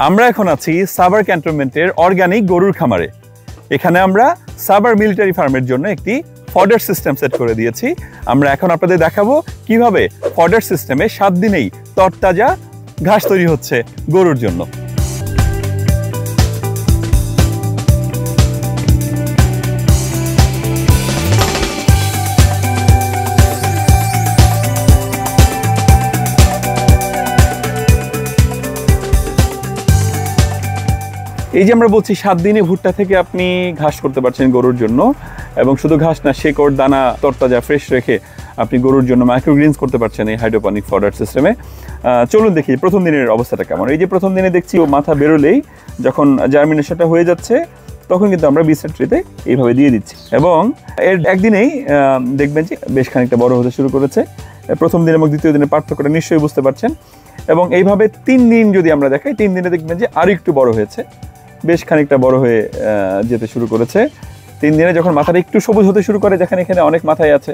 আমরা এখন আছি সাভার ক্যান্টনমেন্টের অর্গানিক গরুর খামারে। এখানে আমরা সাভার মিলিটারি ফার্মের জন্য একটি ফডার সিস্টেম সেট করে দিয়েছি। আমরা এখন আপনাদের দেখাবো কিভাবে ফডার সিস্টেমে 7 দিনেই তরতাজা ঘাস তৈরি হচ্ছে গরুর জন্য। এই যে আমরা বলছি 7 দিনে ভুট্টা থেকে আপনি ঘাস করতে পারছেন গরুর জন্য, এবং শুধু ঘাস না, শেকড় দানা তরতাজা ফ্রেশ রেখে আপনি গরুর জন্য মাইক্রোগ্রিনস করতে পারছেন এই হাইড্রোপনিক ফডার সিস্টেমে। চলুন দেখি প্রথম দিনের অবস্থাটা কেমন। এই যে প্রথম দিনে দেখছি ও মাথা বেরোলেই যখন জার্মিনেশনটা হয়ে যাচ্ছে তখন কিন্তু আমরা বিসের ট্রিতে এইভাবে দিয়ে দিচ্ছি, এবং এর একদিনেই দেখবেন যে বেশ খানিকটা বড় হতে শুরু করেছে। প্রথম দিন এবং দ্বিতীয় দিনের পার্থক্যটা নিশ্চয়ই বুঝতে পারছেন। এবং এইভাবে 3 দিন যদি আমরা দেখাই, 3 দিনে দেখবেন যে আরও একটু বড় হয়েছে, বেশ খানিকটা বড় হয়ে যেতে শুরু করেছে। 3 দিনে যখন মাথাটা একটু সবুজ হতে শুরু করে, যেখানে এখানে অনেক মাথায় আছে,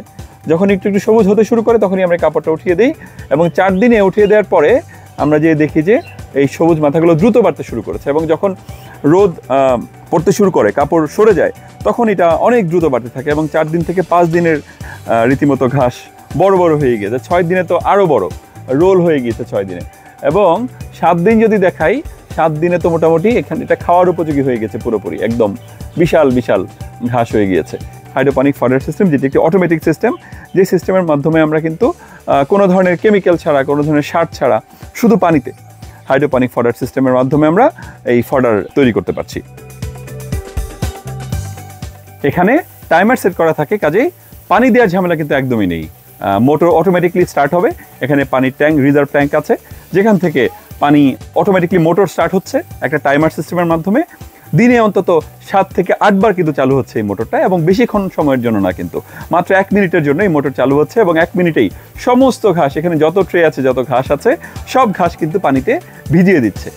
যখন একটু একটু সবুজ হতে শুরু করে তখনই আমরা কাপড়টা উঠিয়ে দিই। এবং 4 দিনে উঠিয়ে দেওয়ার পরে আমরা যে দেখি যে এই সবুজ মাথাগুলো দ্রুত বাড়তে শুরু করেছে, এবং যখন রোদ পড়তে শুরু করে, কাপড় সরে যায়, তখন এটা অনেক দ্রুত বাড়তে থাকে। এবং 4 দিন থেকে 5 দিনের রীতিমতো ঘাস বড় বড় হয়ে গিয়েছে। 6 দিনে তো আরও বড় রোল হয়ে গিয়েছে 6 দিনে। এবং 7 দিন যদি দেখাই, 7 দিনে তো মোটামুটি এখানে এটা খাওয়ার উপযোগী হয়ে গেছে, পুরোপুরি একদম বিশাল বিশাল ঘাস হয়ে গিয়েছে। হাইড্রোপনিক ফডার সিস্টেম, যেটি একটি অটোমেটিক সিস্টেম, যে সিস্টেমের মাধ্যমে আমরা কিন্তু কোনো ধরনের কেমিক্যাল ছাড়া, কোনো ধরনের সার ছাড়া, শুধু পানিতে হাইড্রোপনিক ফডার সিস্টেমের মাধ্যমে আমরা এই ফডার তৈরি করতে পারছি। এখানে টাইমার সেট করা থাকে, কাজেই পানি দেওয়ার ঝামেলা কিন্তু একদমই নেই। মোটর অটোমেটিকলি স্টার্ট হবে। এখানে পানির ট্যাঙ্ক, রিজার্ভ ট্যাঙ্ক আছে, যেখান থেকে পানি অটোমেটিকলি মোটর স্টার্ট হচ্ছে একটা টাইমার সিস্টেমের মাধ্যমে। দিনে অন্তত 7 থেকে 8 বার কিন্তু চালু হচ্ছে এই মোটরটা, এবং বেশিক্ষণ সময়ের জন্য না, কিন্তু মাত্র 1 মিনিটের জন্য এই মোটর চালু হচ্ছে। এবং 1 মিনিটেই সমস্ত ঘাস, এখানে যত ট্রে আছে, যত ঘাস আছে, সব ঘাস কিন্তু পানিতে ভিজিয়ে দিচ্ছে।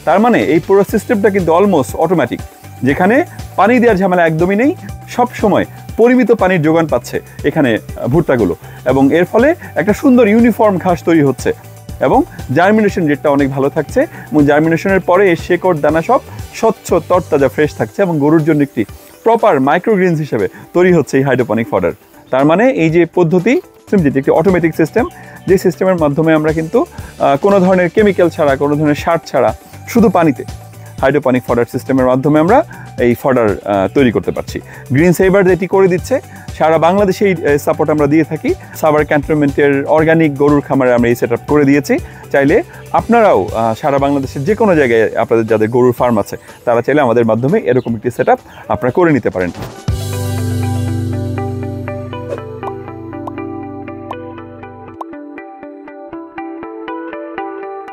তার মানে এই পুরো সিস্টেমটা কিন্তু অলমোস্ট অটোমেটিক, যেখানে পানি দেওয়ার ঝামেলা একদমই নেই। সব সময় পরিমিত পানির যোগান পাচ্ছে এখানে ভুট্টাগুলো, এবং এর ফলে একটা সুন্দর ইউনিফর্ম ঘাস তৈরি হচ্ছে, এবং জার্মিনেশন রেটটা অনেক ভালো থাকছে। এবং জার্মিনেশনের পরে এই শেকড় দানা সব স্বচ্ছ তরতাজা ফ্রেশ থাকছে, এবং গরুর জন্য একটি প্রপার মাইক্রোগ্রিনস হিসেবে তৈরি হচ্ছে এই হাইড্রোপনিক ফডার। তার মানে এই যে পদ্ধতি, যেটি একটি অটোমেটিক সিস্টেম, যে সিস্টেমের মাধ্যমে আমরা কিন্তু কোনো ধরনের কেমিক্যাল ছাড়া, কোনো ধরনের সার ছাড়া, শুধু পানিতে হাইড্রোপনিক ফডার সিস্টেমের মাধ্যমে আমরা এই ফডার তৈরি করতে পারছি। গ্রিন সেভার যেটি করে দিচ্ছে, সারা বাংলাদেশে এই সাপোর্ট আমরা দিয়ে থাকি। সাভার ক্যান্টনমেন্টের অর্গানিক গরুর খামারে আমরা এই সেট আপ করে দিয়েছি। চাইলে আপনারাও সারা বাংলাদেশের যে কোনো জায়গায় আপনাদের যাদের গরুর ফার্ম আছে, তারা চাইলে আমাদের মাধ্যমে এরকম একটি সেট আপ আপনারা করে নিতে পারেন।